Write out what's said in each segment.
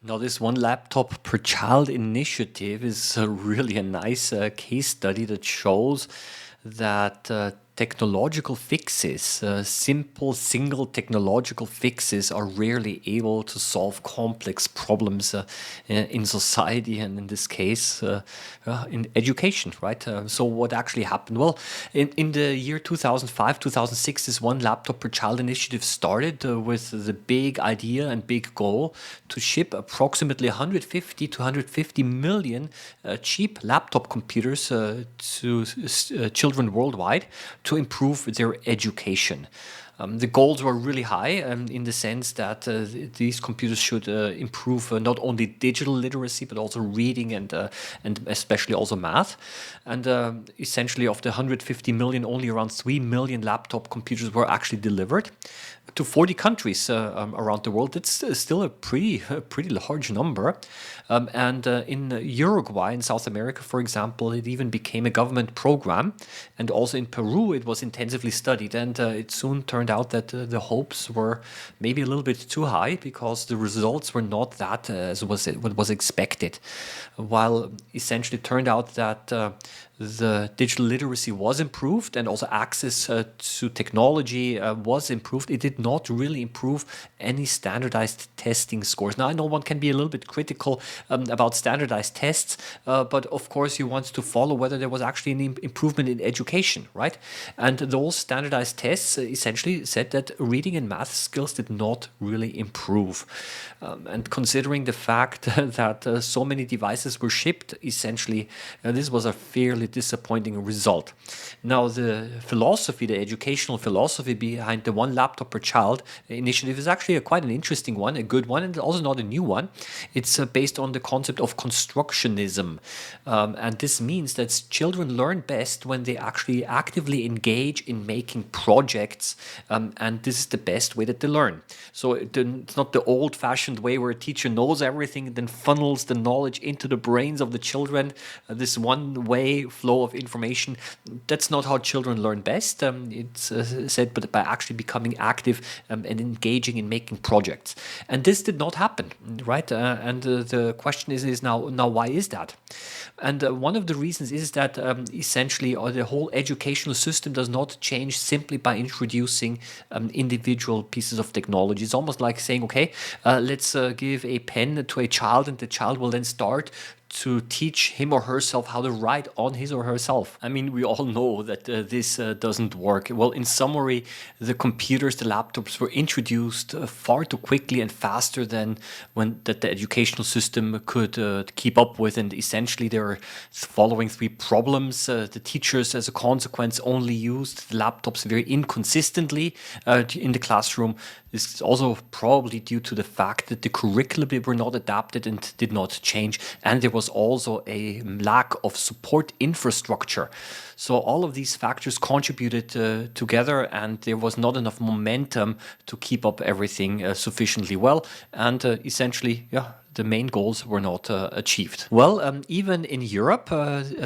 Now, this one laptop per child initiative is really a nice case study that shows that technological fixes, simple single technological fixes, are rarely able to solve complex problems in society, and in this case, in education, right? So, what actually happened? Well, in the year 2005, 2006, this one laptop per child initiative started with the big idea and big goal to ship approximately 150 to 150 million cheap laptop computers to children worldwide to improve their education. The goals were really high in the sense that these computers should improve not only digital literacy but also reading and especially also math. And essentially, of the 150 million, only around 3 million laptop computers were actually delivered to 40 countries around the world. It's still a pretty large number. And in Uruguay, in South America, for example, it even became a government program. And also in Peru, it was intensively studied. And it soon turned out that the hopes were maybe a little bit too high because the results were not that as what was expected. While essentially it turned out that the digital literacy was improved and also access to technology was improved, it did not really improve any standardized testing scores. Now, I know one can be a little bit critical about standardized tests, but of course you want to follow whether there was actually an improvement in education, right? And those standardized tests essentially said that reading and math skills did not really improve. And considering the fact that so many devices were shipped, essentially this was a fairly disappointing result. Now, the philosophy, the educational philosophy behind the one laptop per child initiative is actually quite an interesting one, a good one, and also not a new one. It's based on the concept of constructionism. And this means that children learn best when they actually actively engage in making projects, and this is the best way that they learn. So it's not the old-fashioned way where a teacher knows everything and then funnels the knowledge into the brains of the children, this one-way flow of information. That's not how children learn best. It's said, but by actually becoming active and engaging in making projects. And this did not happen, right? And the question is now why is that? And one of the reasons is that essentially the whole educational system does not change simply by introducing individual pieces of technology. It's almost like saying, okay, let's give a pen to a child, and the child will then start to teach him or herself how to write on his or herself. I mean, we all know that this doesn't work. Well, in summary, the computers, the laptops were introduced far too quickly and faster than that the educational system could keep up with. And essentially, there are following three problems. The teachers, as a consequence, only used the laptops very inconsistently in the classroom. This is also probably due to the fact that the curriculum were not adapted and did not change, and there was also a lack of support infrastructure. So all of these factors contributed together, and there was not enough momentum to keep up everything sufficiently well, and essentially, the main goals were not achieved. Well, even in Europe,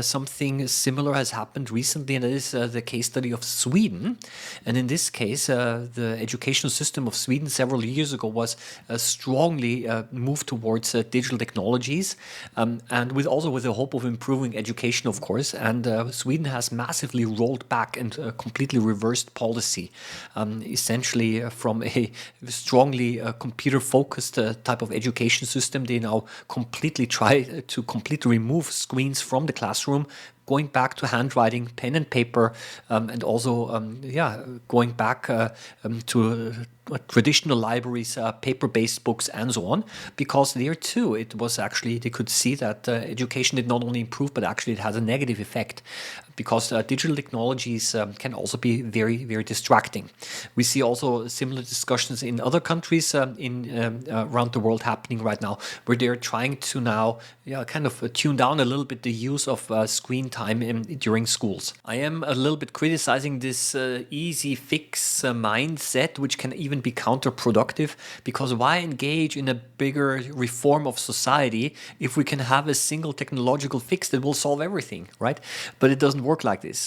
something similar has happened recently, and that is the case study of Sweden. And in this case, the educational system of Sweden several years ago was strongly moved towards digital technologies, and with the hope of improving education, of course. And Sweden has massively rolled back and completely reversed policy, essentially from a strongly computer-focused type of education system. They now completely try to remove screens from the classroom, going back to handwriting, pen and paper, and also going back to traditional libraries, paper-based books, and so on, because there too it was actually, they could see that education did not only improve, but actually it has a negative effect, because digital technologies can also be very, very distracting. We see also similar discussions in other countries around the world happening right now, where they're trying to now kind of tune down a little bit the use of screen time during schools. I am a little bit criticizing this easy fix mindset, which can even be counterproductive, because why engage in a bigger reform of society if we can have a single technological fix that will solve everything, right? But it doesn't work like this.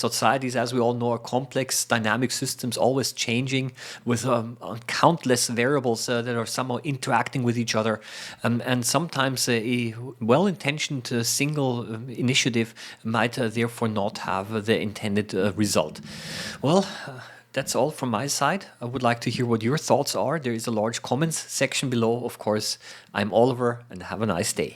Societies, as we all know, are complex, dynamic systems, always changing with countless variables that are somehow interacting with each other. And sometimes a well-intentioned single initiative might therefore not have the intended result. Well, that's all from my side. I would like to hear what your thoughts are. There is a large comments section below, of course. I'm Oliver, and have a nice day.